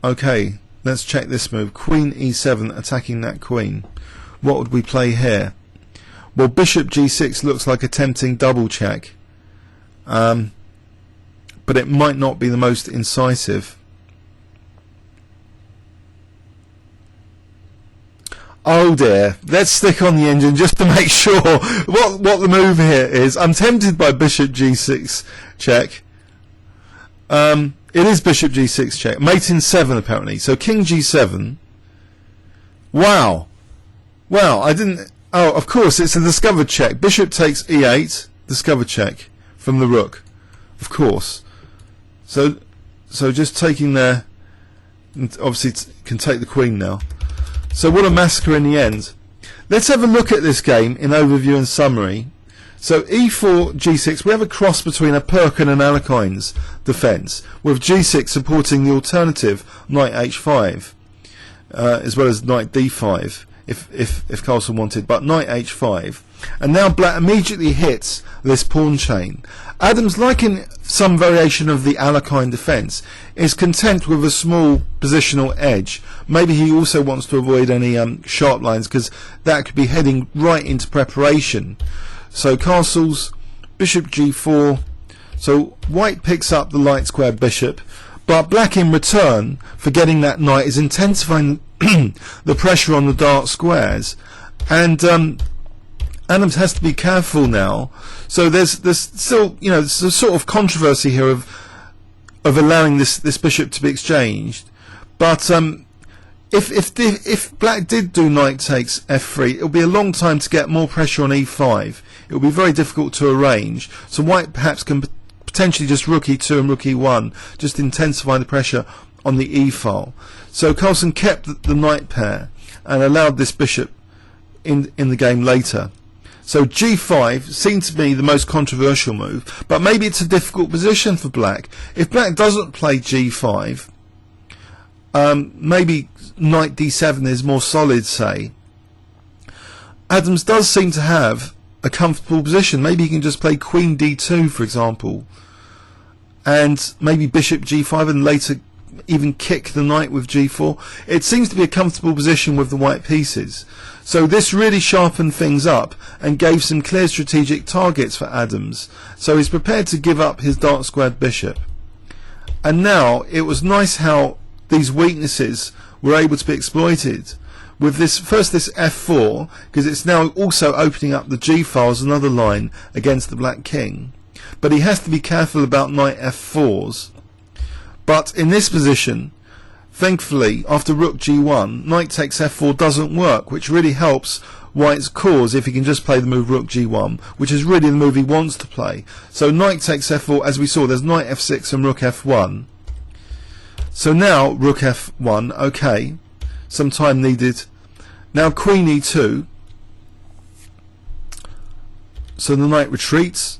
Okay, let's check this move. Queen e7 attacking that queen. What would we play here? Well, bishop g6 looks like a tempting double check, but it might not be the most incisive. Oh dear, let's stick on the engine just to make sure what the move here is. I'm tempted by bishop g6 check. It is bishop g6 check. Mate in 7 apparently. So king g7. Wow. Well, I didn't... Oh, of course, it's a discovered check. Bishop takes e8. Discovered check from the rook. Of course. So just taking there... Obviously can take the queen now. So what a massacre in the end. Let's have a look at this game in overview and summary. So e4, g6, we have a cross between a Perk and an Alekhine's defence, with g6 supporting the alternative knight h5, as well as knight d5, if Carlsen wanted, but knight h5. And now black immediately hits this pawn chain. Adams, like in some variation of the Alekhine defence, is content with a small positional edge. Maybe he also wants to avoid any sharp lines, because that could be heading right into preparation. So castles, bishop g4. So white picks up the light square bishop, but black in return, for getting that knight, is intensifying the pressure on the dark squares. And Adams has to be careful now. So there's still, you know, there's a sort of controversy here of allowing this bishop to be exchanged. But if black did do knight takes f3, it'll be a long time to get more pressure on e5. It'll be very difficult to arrange. So white perhaps can potentially just rook e2 and rook e1, just intensify the pressure on the e file. So Carlsen kept the knight pair and allowed this bishop in the game later. So g5 seemed to be the most controversial move, but maybe it's a difficult position for black. If black doesn't play g5, maybe knight d7 is more solid, say. Adams does seem to have a comfortable position. Maybe he can just play queen d2, for example, and maybe bishop g5 and later even kick the knight with g4. It seems to be a comfortable position with the white pieces. So this really sharpened things up and gave some clear strategic targets for Adams. So he's prepared to give up his dark squared bishop. And now it was nice how these weaknesses were able to be exploited with this f4, because it's now also opening up the g file as another line against the black king. But he has to be careful about knight f4s. But in this position, thankfully, after rook g1, knight takes f4 doesn't work, which really helps white's cause if he can just play the move rook g1, which is really the move he wants to play. So knight takes f4, as we saw, there's knight f6 and rook f1. So now rook f1, okay, some time needed. Now queen e2. So the knight retreats.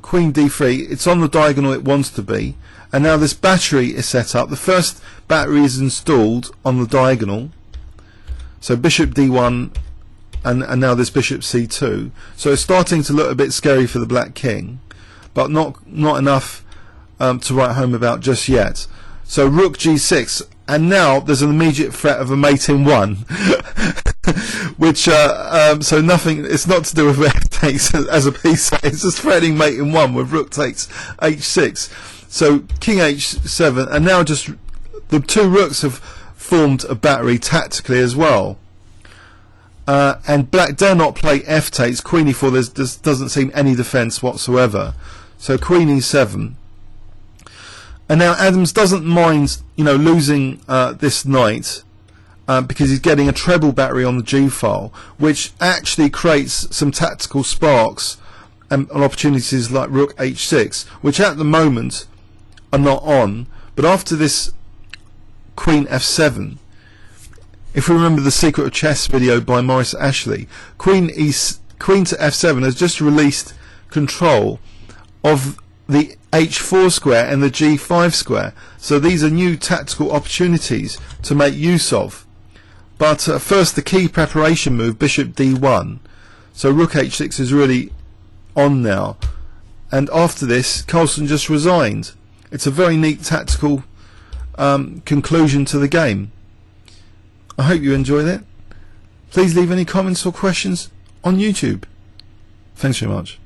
Queen d3, it's on the diagonal it wants to be. And now this battery is set up. The first battery is installed on the diagonal. So bishop d1 and now this bishop c2. So it's starting to look a bit scary for the black king, but not enough to write home about just yet. So rook g6, and now there's an immediate threat of a mate in 1. Which so nothing, it's not to do with f takes as a piece, it's just threatening mate in 1 with rook takes h6. So king h7, and now just the two rooks have formed a battery tactically as well. And black dare not play f takes, queen e4, there doesn't seem any defence whatsoever. So queen e7. And now Adams doesn't mind, you know, losing this knight because he's getting a treble battery on the g file, which actually creates some tactical sparks and opportunities like rook h6, which at the moment are not on. But after this queen f7, if we remember the Secret of Chess video by Maurice Ashley, queen to f7 has just released control of the h4 square and the g5 square. So these are new tactical opportunities to make use of. But first the key preparation move, bishop d1. So rook h6 is really on now. And after this, Carlsen just resigned. It's a very neat tactical conclusion to the game. I hope you enjoyed it. Please leave any comments or questions on YouTube. Thanks very much.